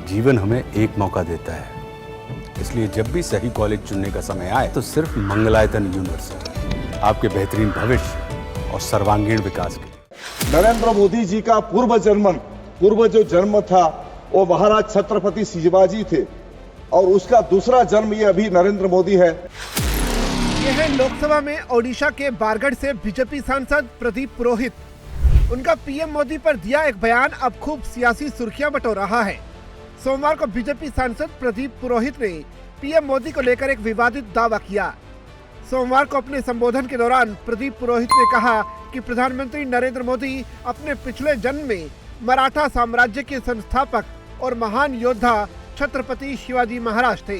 जीवन हमें एक मौका देता है, इसलिए जब भी सही कॉलेज चुनने का समय आए तो सिर्फ मंगलायतन यूनिवर्सिटी आपके बेहतरीन भविष्य और सर्वांगीण विकास के लिए। नरेंद्र मोदी जी का पूर्व जो जन्म था वो महाराज छत्रपति शिवाजी थे और उसका दूसरा जन्म ये अभी नरेंद्र मोदी है। यह है लोकसभा में ओडिशा के बारगढ़ से बीजेपी सांसद प्रदीप पुरोहित। उनका पीएम मोदी पर दिया एक बयान अब खूब सियासी सुर्खियां बटोर रहा है। सोमवार को बीजेपी सांसद प्रदीप पुरोहित ने पीएम मोदी को लेकर एक विवादित दावा किया। सोमवार को अपने संबोधन के दौरान प्रदीप पुरोहित ने कहा कि प्रधानमंत्री नरेंद्र मोदी अपने पिछले जन्म में मराठा साम्राज्य के संस्थापक और महान योद्धा छत्रपति शिवाजी महाराज थे।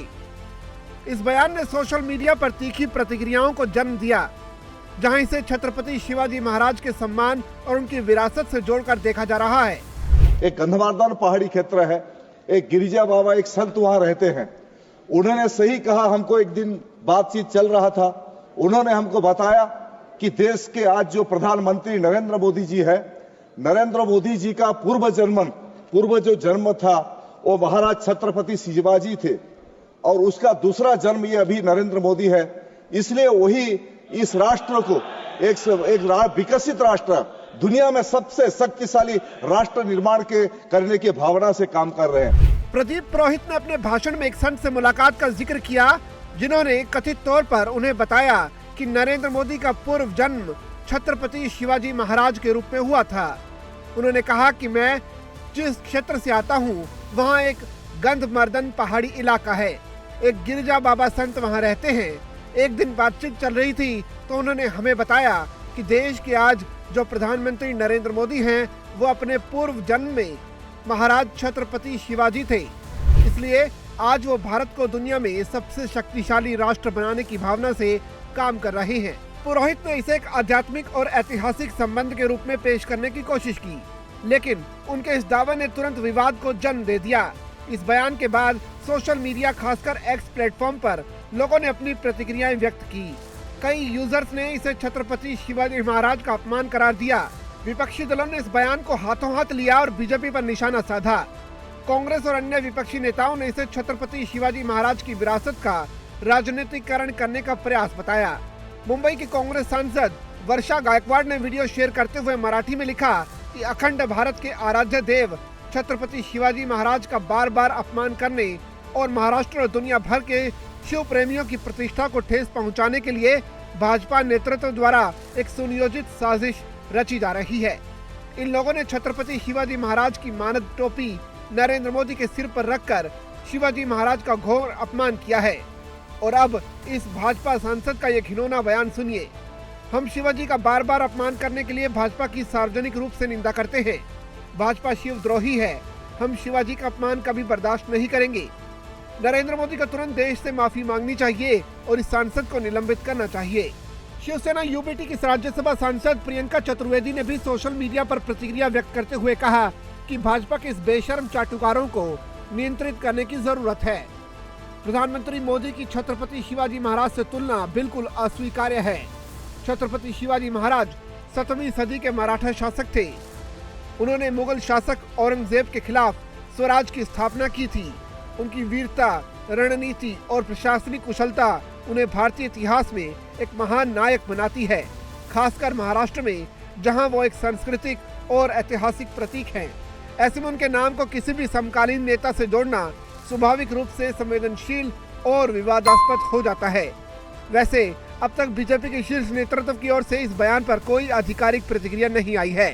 इस बयान ने सोशल मीडिया पर तीखी प्रतिक्रियाओं को जन्म दिया, जहां इसे छत्रपति शिवाजी महाराज के सम्मान और उनकी विरासत से जोड़कर देखा जा रहा है। एक गंधमार्दन पहाड़ी क्षेत्र है, एक गिरिजा बाबा एक संत वहां रहते हैं। उन्होंने सही कहा, हमको एक दिन बातचीत चल रहा था, उन्होंने हमको बताया कि देश के आज जो प्रधानमंत्री नरेंद्र मोदी जी है, नरेंद्र मोदी जी का पूर्व जो जन्म था वो महाराज छत्रपति शिवाजी थे और उसका दूसरा जन्म ये अभी नरेंद्र मोदी है। इसलिए वही इस राष्ट्र को एक विकसित राष्ट्र, दुनिया में सबसे शक्तिशाली राष्ट्र निर्माण करने की भावना से काम कर रहे हैं। प्रदीप पुरोहित ने अपने भाषण में एक संत से मुलाकात का जिक्र किया, जिन्होंने कथित तौर पर उन्हें बताया कि नरेंद्र मोदी का पूर्व जन्म छत्रपति शिवाजी महाराज के रूप में हुआ था। उन्होंने कहा कि मैं जिस क्षेत्र से आता हूँ वहाँ एक गंधमार्दन पहाड़ी इलाका है, एक गिरिजा बाबा संत वहाँ रहते हैं। एक दिन बातचीत चल रही थी तो उन्होंने हमें बताया कि देश के आज जो प्रधानमंत्री नरेंद्र मोदी हैं वो अपने पूर्व जन्म में महाराज छत्रपति शिवाजी थे, इसलिए आज वो भारत को दुनिया में सबसे शक्तिशाली राष्ट्र बनाने की भावना से काम कर रहे हैं। पुरोहित ने इसे एक आध्यात्मिक और ऐतिहासिक संबंध के रूप में पेश करने की कोशिश की, लेकिन उनके इस दावे ने तुरंत विवाद को जन्म दे दिया। इस बयान के बाद सोशल मीडिया, खासकर एक्स प्लेटफॉर्म पर लोगों ने अपनी प्रतिक्रियाएं व्यक्त की। कई यूजर्स ने इसे छत्रपति शिवाजी महाराज का अपमान करार दिया। विपक्षी दलों ने इस बयान को हाथों हाथ लिया और बीजेपी पर निशाना साधा। कांग्रेस और अन्य विपक्षी नेताओं ने इसे छत्रपति शिवाजी महाराज की विरासत का राजनीतिकरण करने का प्रयास बताया। मुंबई की कांग्रेस सांसद वर्षा गायकवाड़ ने वीडियो शेयर करते हुए मराठी में लिखा कि अखंड भारत के आराध्य देव छत्रपति शिवाजी महाराज का बार बार अपमान करने और महाराष्ट्र और दुनिया भर के शिव प्रेमियों की प्रतिष्ठा को ठेस पहुंचाने के लिए भाजपा नेतृत्व द्वारा एक सुनियोजित साजिश रची जा रही है। इन लोगों ने छत्रपति शिवाजी महाराज की मानद टोपी नरेंद्र मोदी के सिर पर रखकर शिवाजी महाराज का घोर अपमान किया है। और अब इस भाजपा सांसद का ये घिनौना बयान सुनिए। हम शिवाजी का बार बार अपमान करने के लिए भाजपा की सार्वजनिक रूप से निंदा करते हैं। भाजपा शिवद्रोही है, हम शिवाजी का अपमान कभी बर्दाश्त नहीं करेंगे। नरेंद्र मोदी को तुरंत देश से माफी मांगनी चाहिए और इस सांसद को निलंबित करना चाहिए। शिवसेना यूबीटी की राज्यसभा सांसद प्रियंका चतुर्वेदी ने भी सोशल मीडिया पर प्रतिक्रिया व्यक्त करते हुए कहा कि भाजपा के इस बेशर्म चाटुकारों को नियंत्रित करने की जरूरत है। प्रधानमंत्री मोदी की छत्रपति शिवाजी महाराज से तुलना बिल्कुल अस्वीकार्य है। छत्रपति शिवाजी महाराज 7वीं सदी के मराठा शासक थे। उन्होंने मुगल शासक औरंगजेब के खिलाफ स्वराज की स्थापना की थी। उनकी वीरता, रणनीति और प्रशासनिक कुशलता उन्हें भारतीय इतिहास में एक महान नायक बनाती है, खासकर महाराष्ट्र में, जहां वो एक सांस्कृतिक और ऐतिहासिक प्रतीक हैं। ऐसे में उनके नाम को किसी भी समकालीन नेता से जोड़ना स्वाभाविक रूप से संवेदनशील और विवादास्पद हो जाता है। वैसे अब तक बीजेपी के शीर्ष नेतृत्व की ओर से इस बयान पर कोई आधिकारिक प्रतिक्रिया नहीं आई है।